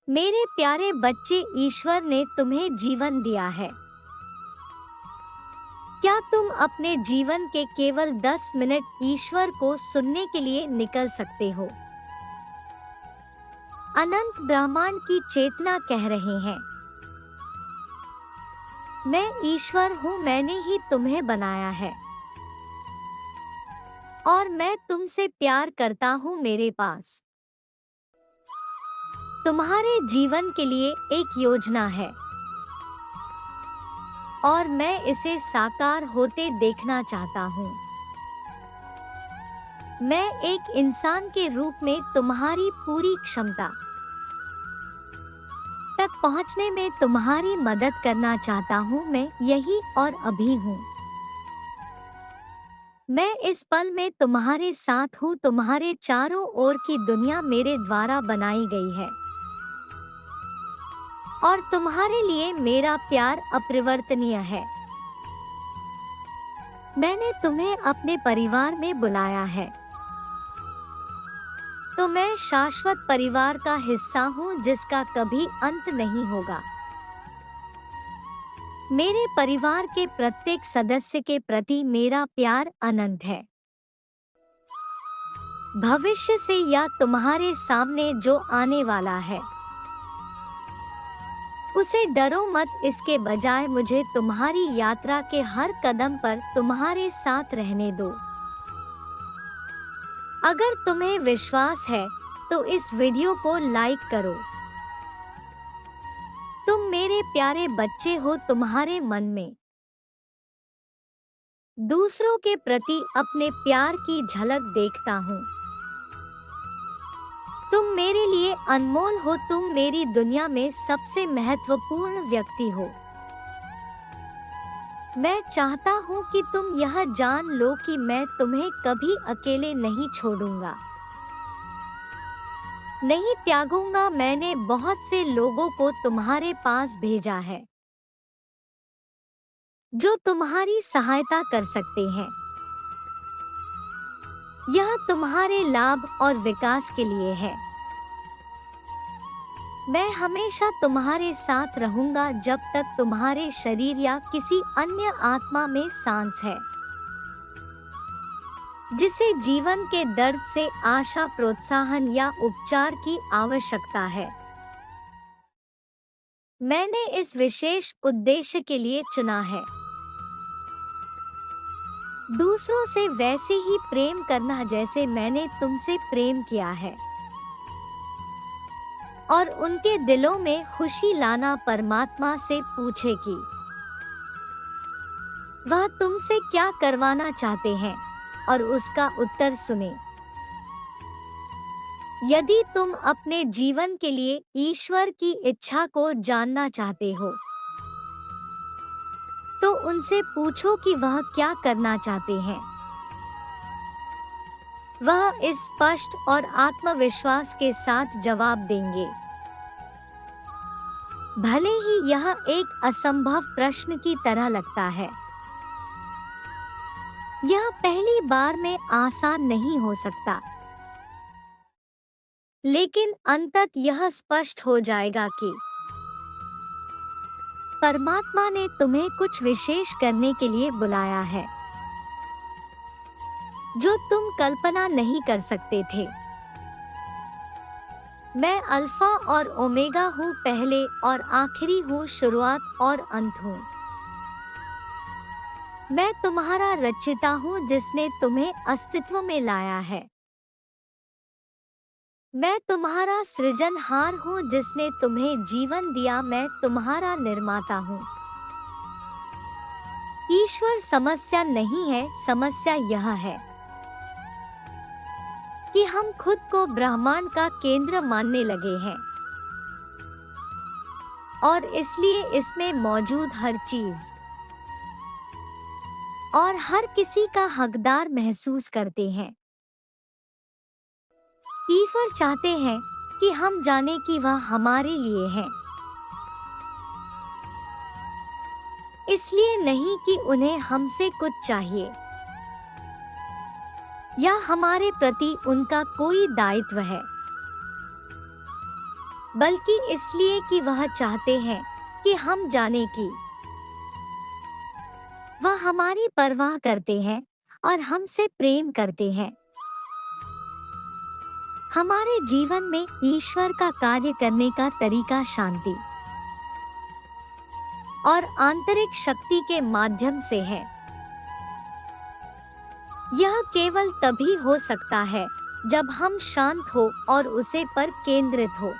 मेरे प्यारे बच्चे, ईश्वर ने तुम्हें जीवन दिया है। क्या तुम अपने जीवन के केवल 10 मिनट ईश्वर को सुनने के लिए निकल सकते हो? अनंत ब्रह्मांड की चेतना कह रहे हैं, मैं ईश्वर हूँ, मैंने ही तुम्हें बनाया है और मैं तुमसे प्यार करता हूँ। मेरे पास तुम्हारे जीवन के लिए एक योजना है और मैं इसे साकार होते देखना चाहता हूँ। मैं एक इंसान के रूप में तुम्हारी पूरी क्षमता तक पहुँचने में तुम्हारी मदद करना चाहता हूँ। मैं यही और अभी हूँ। मैं इस पल में तुम्हारे साथ हूँ। तुम्हारे चारों ओर की दुनिया मेरे द्वारा बनाई गई है और तुम्हारे लिए मेरा प्यार अपरिवर्तनीय है। मैंने तुम्हें अपने परिवार में बुलाया है, तो मैं शाश्वत परिवार का हिस्सा हूँ जिसका कभी अंत नहीं होगा। मेरे परिवार के प्रत्येक सदस्य के प्रति मेरा प्यार अनंत है। भविष्य से या तुम्हारे सामने जो आने वाला है, उसे डरो मत। इसके बजाय मुझे तुम्हारी यात्रा के हर कदम पर तुम्हारे साथ रहने दो। अगर तुम्हें विश्वास है तो इस वीडियो को लाइक करो। तुम मेरे प्यारे बच्चे हो। तुम्हारे मन में दूसरों के प्रति अपने प्यार की झलक देखता हूँ। तुम मेरे लिए अनमोल हो। तुम मेरी दुनिया में सबसे महत्वपूर्ण व्यक्ति हो। मैं चाहता हूँ कि तुम यह जान लो कि मैं तुम्हें कभी अकेले नहीं छोड़ूंगा, नहीं त्यागूंगा। मैंने बहुत से लोगों को तुम्हारे पास भेजा है जो तुम्हारी सहायता कर सकते हैं। यह तुम्हारे लाभ और विकास के लिए है। मैं हमेशा तुम्हारे साथ रहूंगा जब तक तुम्हारे शरीर या किसी अन्य आत्मा में सांस है, जिसे जीवन के दर्द से आशा, प्रोत्साहन या उपचार की आवश्यकता है। मैंने इस विशेष उद्देश्य के लिए चुना है, दूसरों से वैसे ही प्रेम करना जैसे मैंने तुमसे प्रेम किया है और उनके दिलों में खुशी लाना। परमात्मा से पूछे कि वह तुमसे क्या करवाना चाहते हैं और उसका उत्तर सुने। यदि तुम अपने जीवन के लिए ईश्वर की इच्छा को जानना चाहते हो, तो उनसे पूछो कि वह क्या करना चाहते हैं। वह इस स्पष्ट और आत्मविश्वास के साथ जवाब देंगे, भले ही यह एक असंभव प्रश्न की तरह लगता है। यह पहली बार में आसान नहीं हो सकता, लेकिन अंततः यह स्पष्ट हो जाएगा कि परमात्मा ने तुम्हें कुछ विशेष करने के लिए बुलाया है, जो तुम कल्पना नहीं कर सकते थे। मैं अल्फा और ओमेगा हूँ, पहले और आखिरी हूँ, शुरुआत और अंत हूँ। मैं तुम्हारा रचयिता हूँ जिसने तुम्हें अस्तित्व में लाया है। मैं तुम्हारा सृजनहार हूँ जिसने तुम्हें जीवन दिया। मैं तुम्हारा निर्माता हूँ। ईश्वर समस्या नहीं है, समस्या यह है कि हम खुद को ब्रह्मांड का केंद्र मानने लगे हैं और इसलिए इसमें मौजूद हर चीज और हर किसी का हकदार महसूस करते हैं। ईश्वर चाहते हैं कि हम जाने कि वह हमारे लिए है, इसलिए नहीं कि उन्हें हमसे कुछ चाहिए या हमारे प्रति उनका कोई दायित्व है। बल्कि इसलिए कि वह चाहते हैं कि हम जाने कि वह हमारी परवाह करते हैं और हमसे प्रेम करते हैं। हमारे जीवन में ईश्वर का कार्य करने का तरीका शांति और आंतरिक शक्ति के माध्यम से है। यह केवल तभी हो सकता है जब हम शांत हो और उसे पर केंद्रित हो,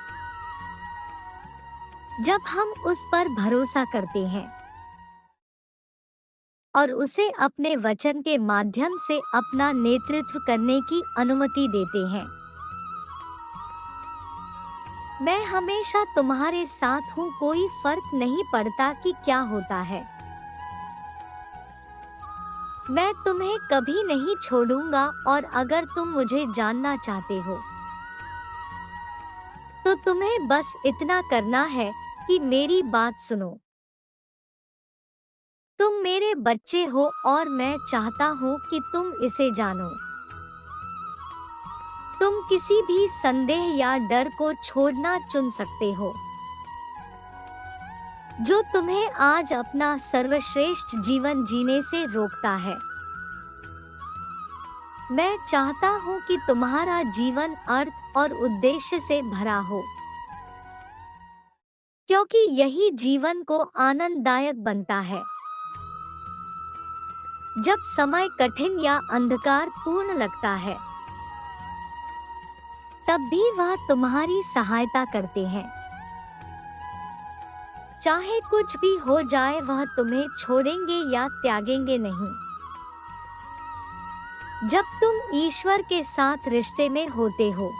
जब हम उस पर भरोसा करते हैं और उसे अपने वचन के माध्यम से अपना नेतृत्व करने की अनुमति देते हैं। मैं हमेशा तुम्हारे साथ हूँ, कोई फर्क नहीं पड़ता कि क्या होता है। मैं तुम्हें कभी नहीं छोड़ूंगा और अगर तुम मुझे जानना चाहते हो तो तुम्हें बस इतना करना है कि मेरी बात सुनो। तुम मेरे बच्चे हो और मैं चाहता हूँ कि तुम इसे जानो। तुम किसी भी संदेह या डर को छोड़ना चुन सकते हो जो तुम्हें आज अपना सर्वश्रेष्ठ जीवन जीने से रोकता है। मैं चाहता हूँ कि तुम्हारा जीवन अर्थ और उद्देश्य से भरा हो, क्योंकि यही जीवन को आनंददायक बनता है। जब समय कठिन या अंधकार पूर्ण लगता है, तब भी वह तुम्हारी सहायता करते हैं। चाहे कुछ भी हो जाए, वह तुम्हें छोड़ेंगे या त्यागेंगे नहीं। जब तुम ईश्वर के साथ रिश्ते में होते हो,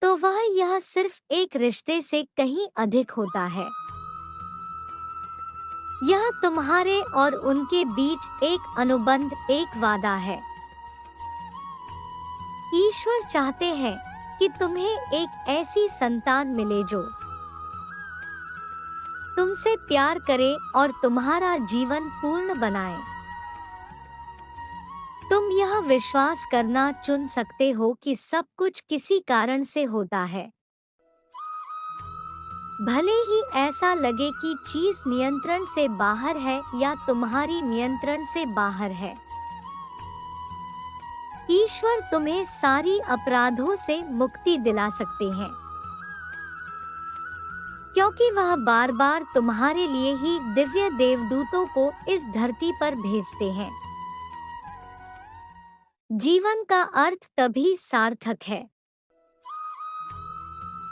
तो वह यह सिर्फ एक रिश्ते से कहीं अधिक होता है। यह तुम्हारे और उनके बीच एक अनुबंध, एक वादा है। ईश्वर चाहते हैं कि तुम्हें एक ऐसी संतान मिले जो तुमसे प्यार करे और तुम्हारा जीवन पूर्ण बनाए। तुम यह विश्वास करना चुन सकते हो कि सब कुछ किसी कारण से होता है, भले ही ऐसा लगे कि चीज नियंत्रण से बाहर है या तुम्हारी नियंत्रण से बाहर है। ईश्वर तुम्हें सारी अपराधों से मुक्ति दिला सकते हैं, क्योंकि वह बार बार तुम्हारे लिए ही दिव्य देवदूतों को इस धरती पर भेजते हैं। जीवन का अर्थ तभी सार्थक है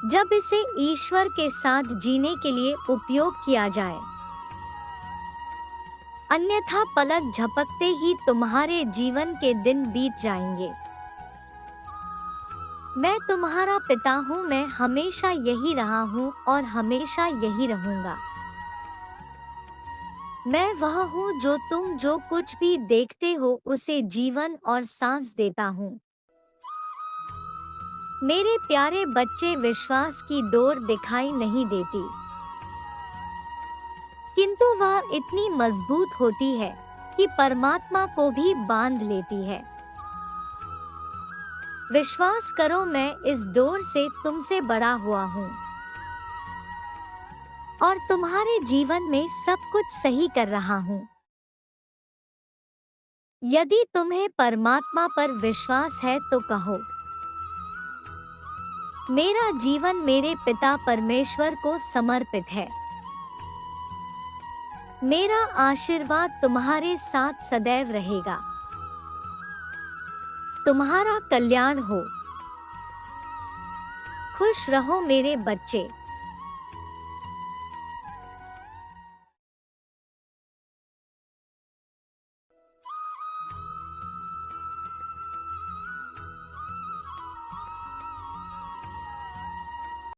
जब इसे ईश्वर के साथ जीने के लिए उपयोग किया जाए, अन्यथा पलक झपकते ही तुम्हारे जीवन के दिन बीत जाएंगे। मैं तुम्हारा पिता हूँ, मैं हमेशा यही रहा हूँ और हमेशा यही रहूँगा। मैं वह हूँ जो तुम जो कुछ भी देखते हो उसे जीवन और सांस देता हूँ। मेरे प्यारे बच्चे, विश्वास की डोर दिखाई नहीं देती, किंतु वह इतनी मजबूत होती है कि परमात्मा को भी बांध लेती है। विश्वास करो, मैं इस डोर से तुमसे बड़ा हुआ हूँ और तुम्हारे जीवन में सब कुछ सही कर रहा हूँ। यदि तुम्हें परमात्मा पर विश्वास है तो कहो, मेरा जीवन मेरे पिता परमेश्वर को समर्पित है। मेरा आशीर्वाद तुम्हारे साथ सदैव रहेगा। तुम्हारा कल्याण हो। खुश रहो मेरे बच्चे।